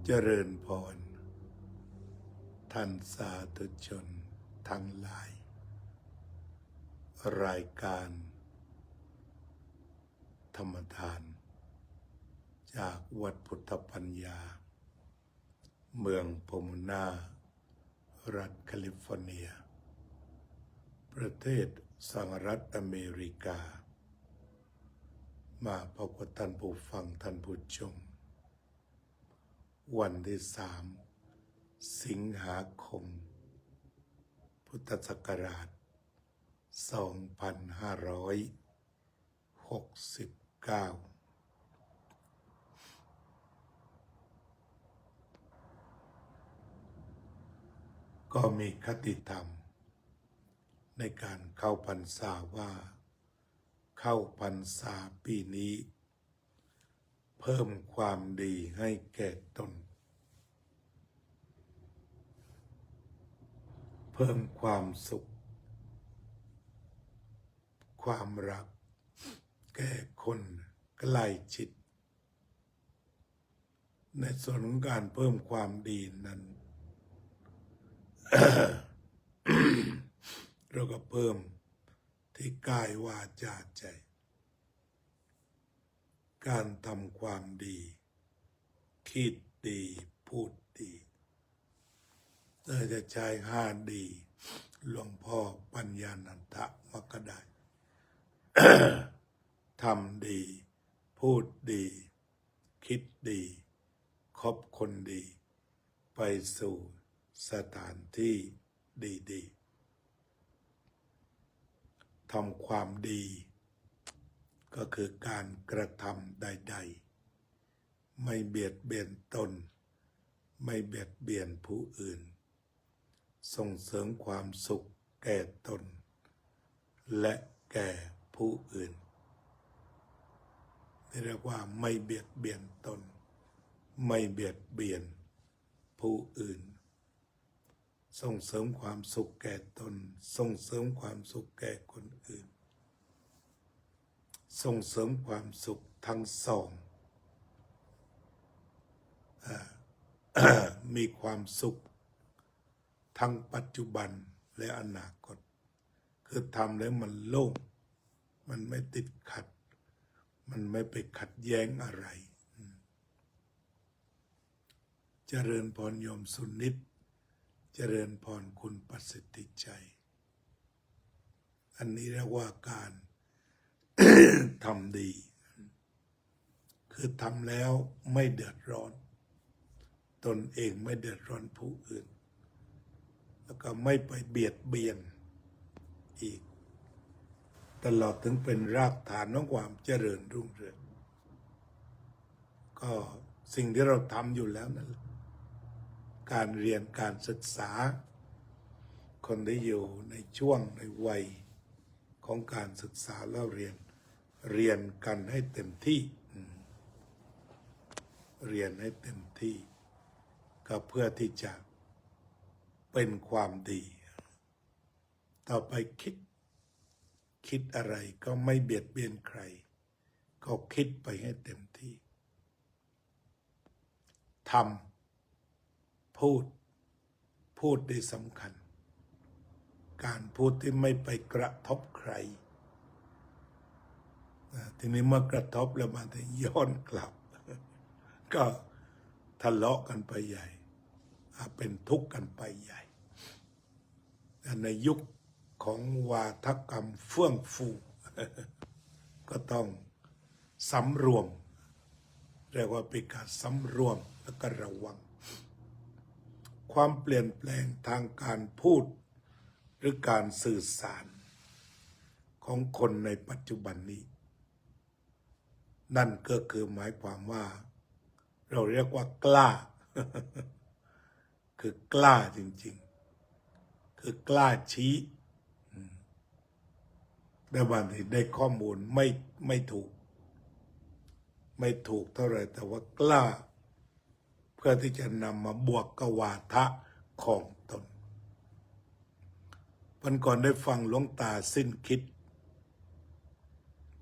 เจริญพรท่านสาธุชนทั้งหลายรายการธรรมทานจากวัดพุทธปัญญาเมืองโพโมนารัฐแคลิฟอร์เนียประเทศสหรัฐอเมริกามาพบกับท่านผู้ฟังท่านผู้ชมวันที่3 สิงหาคม พุทธศักราช 2569 ก็มีคติธรรมในการเข้าพรรษาว่าเข้าพรรษาปีนี้เพิ่มความดีให้แก่ตนเพิ่มความสุขความรักแก่คนใกล้ชิดในส่วนของการเพิ่มความดีนั้น เราก็เพิ่มที่กายวาจาใจการทำความดีคิดดีพูดดีเราจะใช้5 ดีหลวงพ่อปัญญานันทะมักก็ได้ ทำดีพูดดีคิดดีคบคนดีไปสู่สถานที่ดีๆทำความดีก็คือการกระทำใดๆไม่เบียดเบียนตนไม่เบียดเบียนผู้อื่นส่งเสริมความสุขแก่ตนและแก่ผู้อื่นเรียกว่าไม่เบียดเบียนตนไม่เบียดเบียนผู้อื่นส่งเสริมความสุขแก่ตนส่งเสริมความสุขแก่คนอื่นส่งเสริมความสุขทั้งสอง มีความสุขทั้งปัจจุบันและอนาคตคือทำแล้วมันโล่งมันไม่ติดขัดมันไม่ไปขัดแย้งอะไรเจริญพรโยมสุนิตเจริญพรคุณประสิทธิใจอันนี้เรียกว่าการ ทำดีคือทำแล้วไม่เดือดร้อนตนเองไม่เดือดร้อนผู้อื่นแล้วก็ไม่ไปเบียดเบียนอีกตลอดถึงเป็นรากฐานของความเจริญรุ่งเรืองก็สิ่งที่เราทำอยู่แล้วนั่นแหละการเรียนการศึกษาคนที่อยู่ในช่วงในวัยของการศึกษาแล้วเรียนกันให้เต็มที่เรียนให้เต็มที่ก็เพื่อที่จะเป็นความดีต่อไปคิดอะไรก็ไม่เบียดเบียนใครก็คิดไปให้เต็มที่ทำพูดได้สำคัญการพูดที่ไม่ไปกระทบใครทีนี้เมื่อกระทบแล้วมันจะย้อนกลับ ก็ทะเลาะกันไปใหญ่เป็นทุกข์กันไปใหญ่ในยุคของวาทกรรมเฟื่องฟู ก็ต้องสำรวมเรียกว่าเป็นการสำรวมและก็ระวังความเปลี่ยนแปลงทางการพูดหรือการสื่อสารของคนในปัจจุบันนี้นั่นก็คือหมายความว่าเราเรียกว่ากล้า คือกล้าจริงๆคือกล้าชี้แต่บางทีได้ข้อมูลไม่ถูกเท่าไหร่แต่ว่ากล้าเพื่อที่จะนำมาบวกกับวาทะของตนวันก่อนได้ฟังหลวงตาสิ้นคิด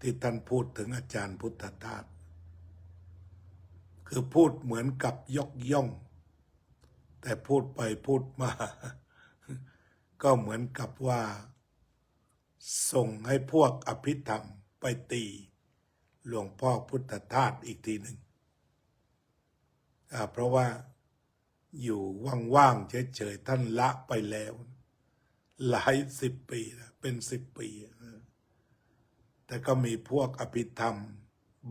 ที่ท่านพูดถึงอาจารย์พุทธทาส คือพูดเหมือนกับยกย่องแต่พูดไปพูดมา ก็เหมือนกับว่าส่งให้พวกอภิธรรมไปตีหลวงพ่อพุทธทาสอีกทีหนึ่งเพราะว่าอยู่ว่างๆเฉยๆท่านละไปแล้วหลาย10 ปีนะเป็น10 ปีแต่ก็มีพวกอภิธรรม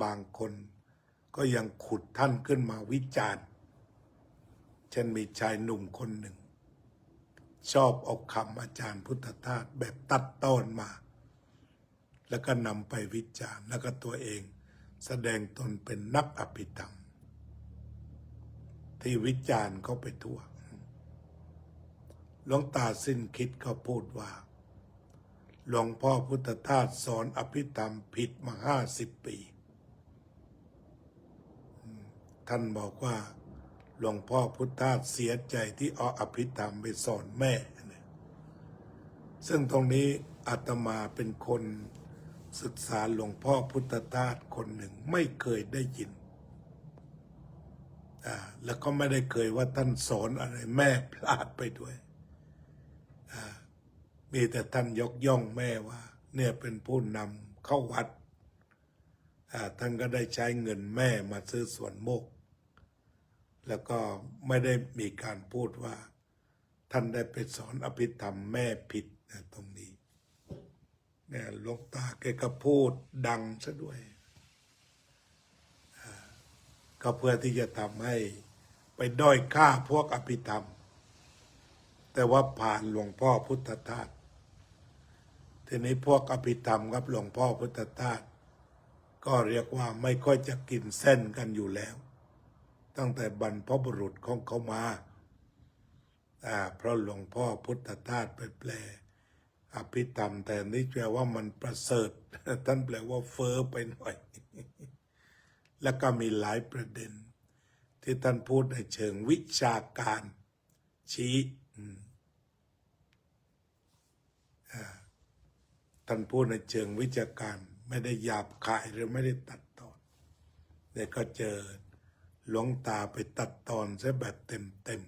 บางคนก็ยังขุดท่านขึ้นมาวิจารณ์เช่นมีชายหนุ่มคนหนึ่งชอบเอาคำอาจารย์พุทธทาสแบบตัดตอนมา แล้วก็นำไปวิจารณ์แล้วก็ตัวเองแสดงตนเป็นนักอภิธรรมที่วิจารณ์เขาไปทั่วหลวงตาสิ้นคิดก็พูดว่าหลวงพ่อพุทธทาสสอนอภิธรรมผิดมา50 ปีท่านบอกว่าหลวงพ่อพุทธทาสเสียใจที่เอาอภิธรรมไปสอนแม่ซึ่งตรงนี้อาตมาเป็นคนศึกษาหลวงพ่อพุทธทาสคนหนึ่งไม่เคยได้ยินแล้วก็ไม่ได้เคยว่าท่านสอนอะไรแม่พลาดไปด้วยมีแต่ท่านยกย่องแม่ว่าเนี่ยเป็นผู้นำเข้าวัดท่านก็ได้ใช้เงินแม่มาซื้อส่วนโมกแล้วก็ไม่ได้มีการพูดว่าท่านได้ไปสอนอภิธรรมแม่ผิดนะตรงนี้เนี่ยหลวงตาแกก็พูดดังซะด้วยก็เพื่อที่จะทำให้ไปด้อยค่าพวกอภิธรรมแต่ว่าผ่านหลวงพ่อพุทธทาสทีนี้พวกอภิธรรมกับหลวงพ่อพุทธทาสก็เรียกว่าไม่ค่อยจะกินเส้นกันอยู่แล้วตั้งแต่บรรพบุรุษของเขามาเพราะหลวงพ่อพุทธทาสไปแปลอภิธรรมแต่นี่แปลว่ามันประเสริฐท่านแปลว่าเฟ้อไปหน่อย แล้วก็มีหลายประเด็นที่ท่านพูดในเชิงวิชาการชี้ท่านพูดในเชิงวิชาการไม่ได้หยาบคายหรือไม่ได้ตัดตอนแต่ก็เจอหลวงตาไปตัดตอนซะแบบเต็ม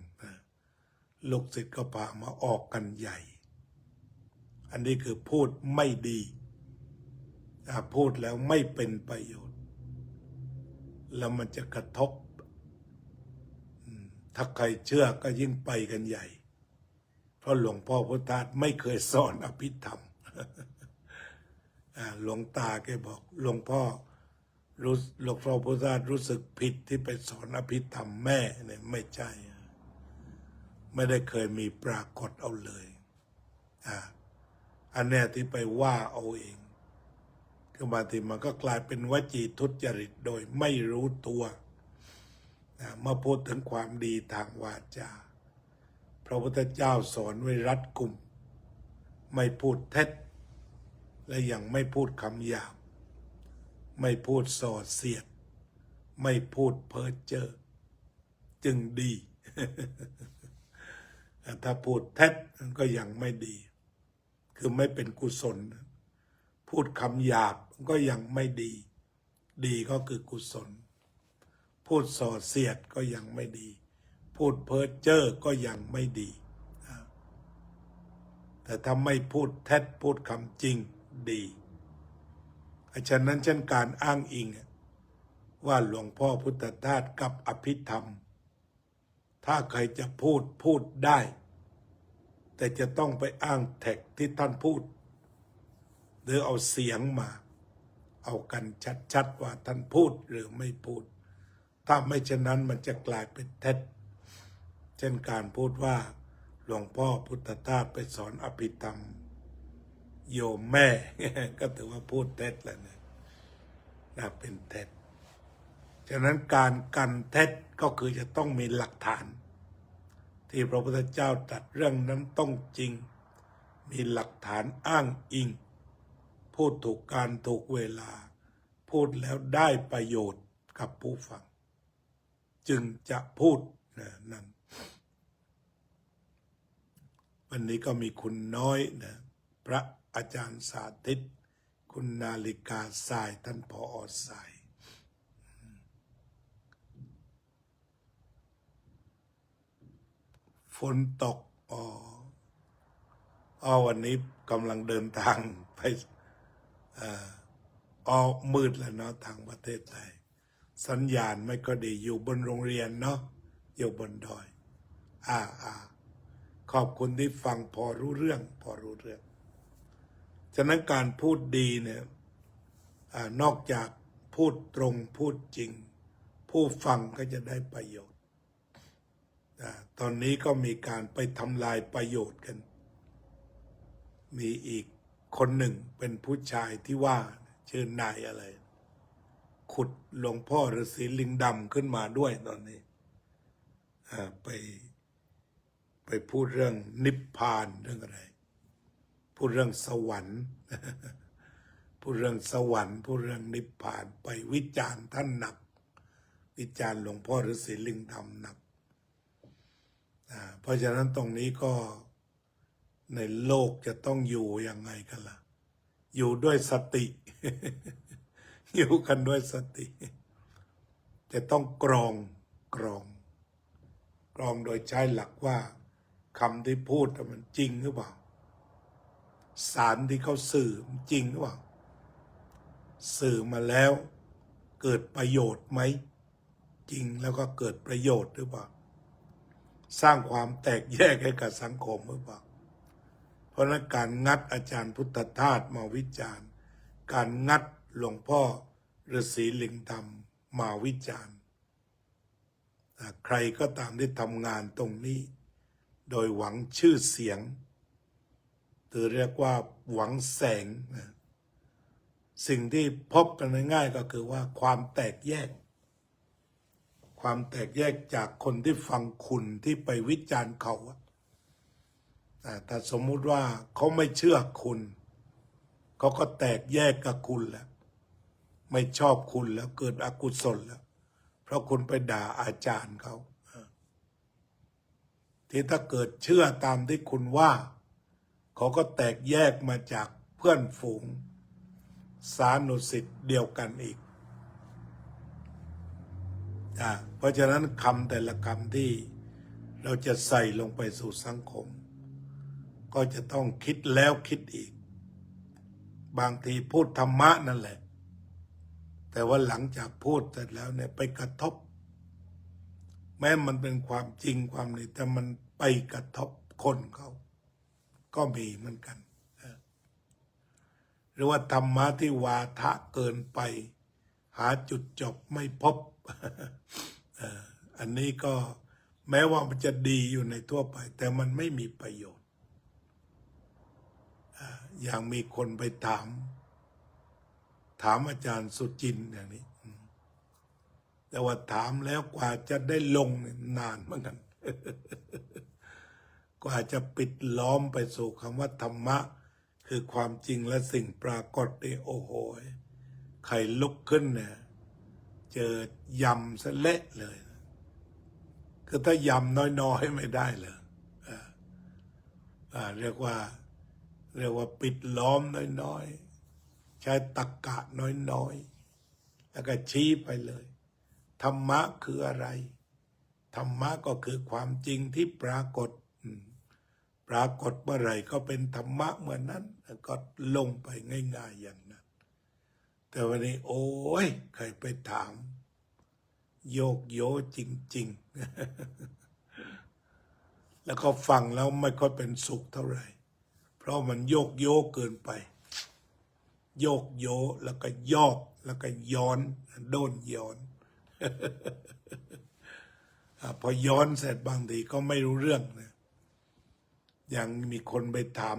ลูกศิษย์ก็พามาออกกันใหญ่อันนี้คือพูดไม่ดีพูดแล้วไม่เป็นประโยชน์แล้วมันจะกระทบถ้าใครเชื่อก็ยิ่งไปกันใหญ่เพราะหลวงพ่อพุทธทาสไม่เคยสอนอภิธรรมหลวงตาแกบอกหลวงพ่อพุทธทาสรู้สึกผิดที่ไปสอนอภิธรรมแม่เนี่ยไม่ใช่ไม่ได้เคยมีปรากฏเอาเลยอันเนี้ยที่ไปว่าเอาเองคือบางทีมันก็กลายเป็นวจีทุจริตโดยไม่รู้ตัวเมื่อพูดถึงความดีทางวาจาพระพุทธเจ้าสอนไว้รัดกุมไม่พูดเท็จและยังไม่พูดคำหยาบไม่พูดส่อเสียดไม่พูดเพ้อเจ้อจึงดี ถ้าพูดเท็จก็ยังไม่ดีคือไม่เป็นกุศลพูดคำหยาบก็ยังไม่ดีดีก็คือกุศลพูดส่อเสียดก็ยังไม่ดีพูดเพ้อเจ้อก็ยังไม่ดีแต่ถ้าไม่พูดเท็จพูดคำจริงดีฉะนั้นเช่นการอ้างอิงว่าหลวงพ่อพุทธทาสกับอภิธรรมถ้าใครจะพูดได้แต่จะต้องไปอ้างแท็กที่ท่านพูดหรือเอาเสียงมาเอากันชัดๆว่าท่านพูดหรือไม่พูดถ้าไม่เช่นนั้นมันจะกลายเป็นเท็จเช่นการพูดว่าหลวงพ่อพุทธทาสไปสอนอภิธรรมโยมแม่ ก็ถือว่าพูดเท็จแล้วนะเป็นเท็จฉะนั้นการกันเท็จก็คือจะต้องมีหลักฐานที่พระพุทธเจ้าตรัสเรื่องนั้นต้องจริงมีหลักฐานอ้างอิงพูดถูกการถูกเวลาพูดแล้วได้ประโยชน์กับผู้ฟังจึงจะพูดนั่นวันนี้ก็มีคุณน้อยนะพระอาจารย์สาธิตคุณนาฬิกาทรายท่านผอ.ทราย ฝนตกวันนี้กำลังเดินทางไปมืดแล้วเนาะทางประเทศไทยสัญญาณไม่ก็ดีอยู่บนโรงเรียนเนาะอยู่บนดอยขอบคุณที่ฟังพอรู้เรื่องฉะนั้นการพูดดีเนี่ยนอกจากพูดตรงพูดจริงผู้ฟังก็จะได้ประโยชน์ตอนนี้ก็มีการไปทำลายประโยชน์กันมีอีกคนหนึ่งเป็นผู้ชายที่ว่าชื่อนายอะไรขุดหลวงพ่อฤาษีลิงดำขึ้นมาด้วยตอนนี้ไปพูดเรื่องนิพพานเรื่องอะไรพูดเรื่องสวรรค์ พูดเรื่องสวรรค์พูดเรื่องนิพพานไปวิจารณ์ท่านหนักวิจารณ์หลวงพ่อฤาษีลิงดำหนักเพราะฉะนั้นตรงนี้ก็ในโลกจะต้องอยู่ยังไงกันล่ะอยู่ด้วยสติ อยู่กันด้วยสติจะต้องกรองโดยใช้หลักว่าคำที่พูดมันจริงหรือเปล่าสารที่เขาสื่อจริงหรือเปล่าสื่อมาแล้วเกิดประโยชน์ไหมจริงแล้วก็เกิดประโยชน์หรือเปล่าสร้างความแตกแยกให้กับสังคมหรือเปล่าเพราะนั้นการงัดอาจารย์พุทธทาสมาวิจารณ์การงัดหลวงพ่อฤาษีลิงดำมาวิจารณ์ใครก็ตามที่ทำงานตรงนี้โดยหวังชื่อเสียงหรือเรียกว่าหวังแสงสิ่งที่พบกันง่ายๆก็คือว่าความแตกแยกจากคนที่ฟังคุณที่ไปวิจารณ์เขาแต่สมมุติว่าเขาไม่เชื่อคุณเขาก็แตกแยกกับคุณแล้วไม่ชอบคุณแล้วเกิดอกุศลแล้วเพราะคุณไปด่าอาจารย์เขาที่ถ้าเกิดเชื่อตามที่คุณว่าเขาก็แตกแยกมาจากเพื่อนฝูงสานุสิทธิ์เดียวกันอีกเพราะฉะนั้นคำแต่ละคำที่เราจะใส่ลงไปสู่สังคมก็จะต้องคิดแล้วคิดอีกบางทีพูดธรรมะนั่นแหละแต่ว่าหลังจากพูดเสร็จแล้วเนี่ยไปกระทบแม้มันเป็นความจริงความนี้แต่มันไปกระทบคนเขาก็มีเหมือนกันหรือว่าธรรมะที่วาทะเกินไปหาจุดจบไม่พบ อันนี้ก็แม้ว่ามันจะดีอยู่ในทั่วไปแต่มันไม่มีประโยชน์อย่างมีคนไปถามอาจารย์สุจินต์อย่างนี้แต่ว่าถามแล้วกว่าจะได้ลงนานเหมือนกัน กว่าจะปิดล้อมไปสู่คำว่าธรรมะคือความจริงและสิ่งปรากฏนี่โอ้โหใครลุกขึ้นเนี่ยเจอยำซะเละเลยคือถ้ายำน้อยๆไม่ได้เลยเรียกว่าปิดล้อมน้อยๆใช้ตรรกะน้อยๆแล้วก็ชี้ไปเลยธรรมะคืออะไรธรรมะก็คือความจริงที่ปรากฏเมื่อไหร่ก็เป็นธรรมะเมื่อนั้นก็ลงไปง่ายๆอย่างนั้นแต่วันนี้โอ้ยใครไปถามโยกโยจริงๆ แล้วก็ฟังแล้วไม่ค่อยเป็นสุขเท่าไหร่เพราะมันโยกโยเกินไปโยกโยแล้วก็ยอกแล้วก็ย้อนโดนย้อน พอย้อนเสร็จบางทีก็ไม่รู้เรื่องนะอย่างมีคนไปถาม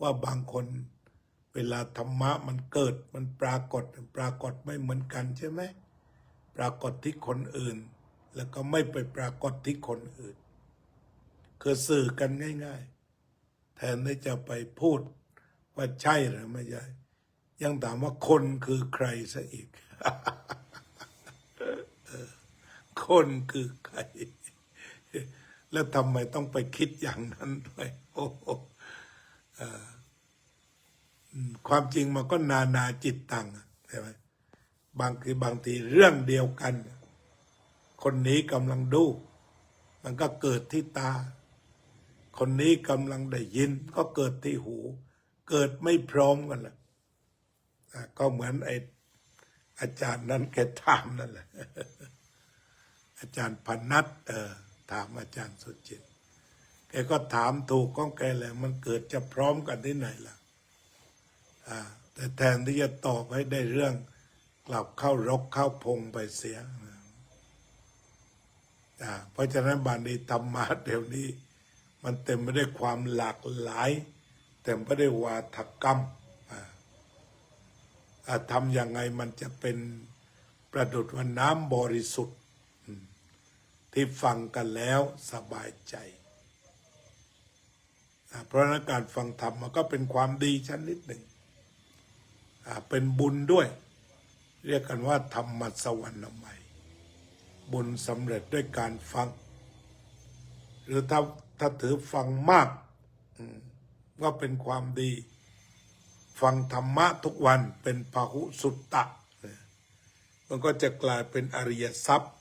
ว่าบางคนเวลาธรรมะมันเกิดมันปรากฏไม่เหมือนกันใช่ไหมปรากฏที่คนอื่นแล้วก็ไม่ไปปรากฏที่คนอื่นคือสื่อกันง่ายๆแทนที่จะไปพูดว่าใช่หรือไม่ใช่ยังถามว่าคนคือใครซะอีก คนคือใครแล้วทำไมต้องไปคิดอย่างนั้นด้วยโอ้โหความจริงมันก็นานาจิตตังใช่ไหมบางทีเรื่องเดียวกันคนนี้กำลังดู มันก็เกิดที่ตา คนนี้กำลังได้ยินก็เกิดที่หู เกิดไม่พร้อมกันแหละก็เหมือนอาจารย์นั้นแกถามนั่นแหละ อาจารย์พนัทถามอาจารย์สุจิตแกก็ถามถูกของแกแหละมันเกิดจะพร้อมกันที่ไหนล่ะแต่แทนที่จะตอบให้ได้เรื่องกลับเข้ารกเข้าพงไปเสียเพราะฉะนั้นบาลีธรรมะเดี๋ยวนี้มันเต็มไปด้วยความหลากหลายเต็มไปด้วยวาทกรรมทำยังไงมันจะเป็นประดุจว่าน้ำบริสุทธิ์ที่ฟังกันแล้วสบายใจเพราะนั้นการฟังธรรมมันก็เป็นความดีชนิดหนึ่งเป็นบุญด้วยเรียกกันว่าธรรมสวรรค์ใหม่บุญสำเร็จด้วยการฟังหรือถ้าถือฟังมากก็เป็นความดีฟังธรรมะทุกวันเป็นพหุสุตตะมันก็จะกลายเป็นอริยทรัพย์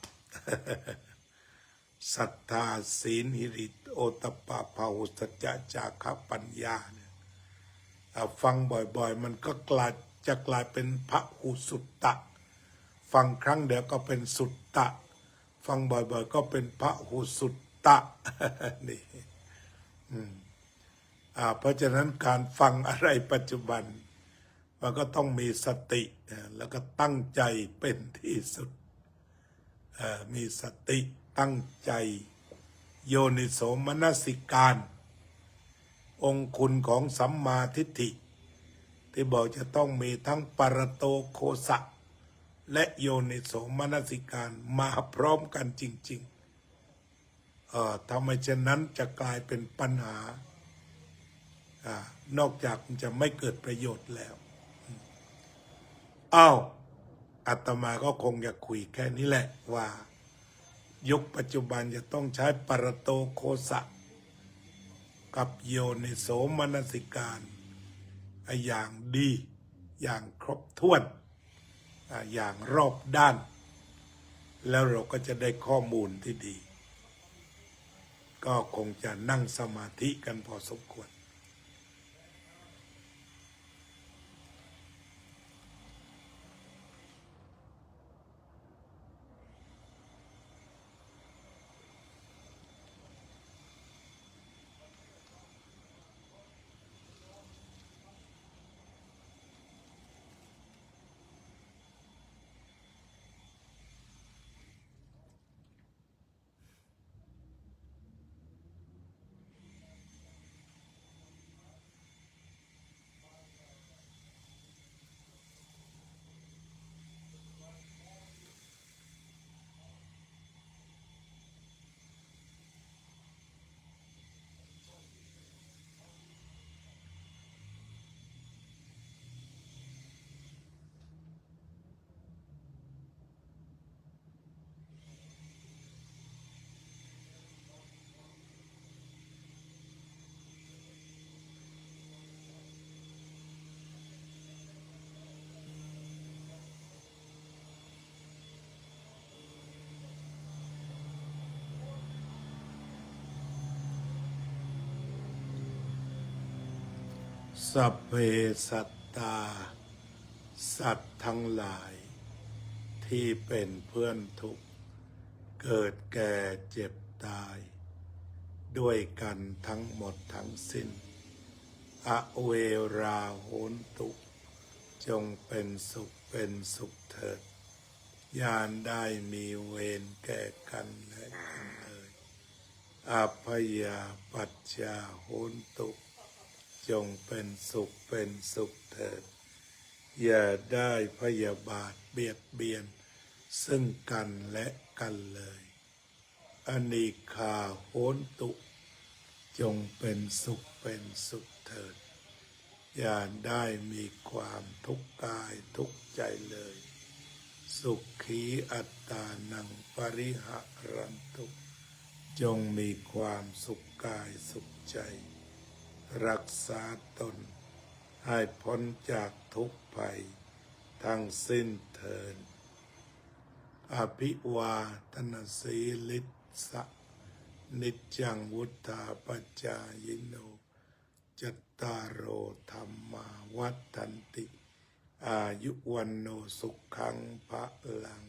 ศรัทธาศีลหิริโอตตัปปะพหุสัจจะจาคะปัญญาเนี่ยฟังบ่อยๆมันก็จะกลายเป็นพหุสุตตะฟังครั้งเดียวก็เป็นสุตตะฟังบ่อยๆก็เป็นพหุสุตตะนี่เพราะฉะนั้นการฟังอะไรปัจจุบันมันก็ต้องมีสติแล้วก็ตั้งใจเป็นที่สุดมีสติตั้งใจโยนิโสมนสิการ องคุณของสัมมาทิฏฐิที่บอกจะต้องมีทั้งปรโตโคสะและโยนิโสมนสิการมาพร้อมกันจริงๆถ้าไม่เช่นนั้นจะกลายเป็นปัญหานอกจากมันจะไม่เกิดประโยชน์แล้วอาตมาก็คงจะคุยแค่นี้แหละว่ายุคปัจจุบันจะต้องใช้ปรโตโคสะกับโยนิโสมนสิการอย่างดีอย่างครบถ้วนอย่างรอบด้านแล้วเราก็จะได้ข้อมูลที่ดีก็คงจะนั่งสมาธิกันพอสมควรสัพเพสัตตาสัตว์ทั้งหลายที่เป็นเพื่อนทุกข์เกิดแก่เจ็บตายด้วยกันทั้งหมดทั้งสิ้นอเวราโหนตุจงเป็นสุขเถิดอย่าได้มีเวรแก่กันและกันเลยอภยาปัจจาโหนตุจงเป็นสุขเถิดอย่าได้พยาบาทเบียดเบียนซึ่งกันและกันเลยอนิคาโหนตุจงเป็นสุขเถิดอย่าได้มีความทุกข์กายทุกข์ใจเลยสุขีอัตตานังปริหะรันตุจงมีความสุขกายสุขใจรักษาตนให้พ้นจากทุกภัยทั้งสิ้นเถิดอภิวาทนาสีลิสะ นิจจังวุฒาปัจจายโนจัตตารโอธรรมาวัฏฏันติอายุวันโนสุขังพะลัง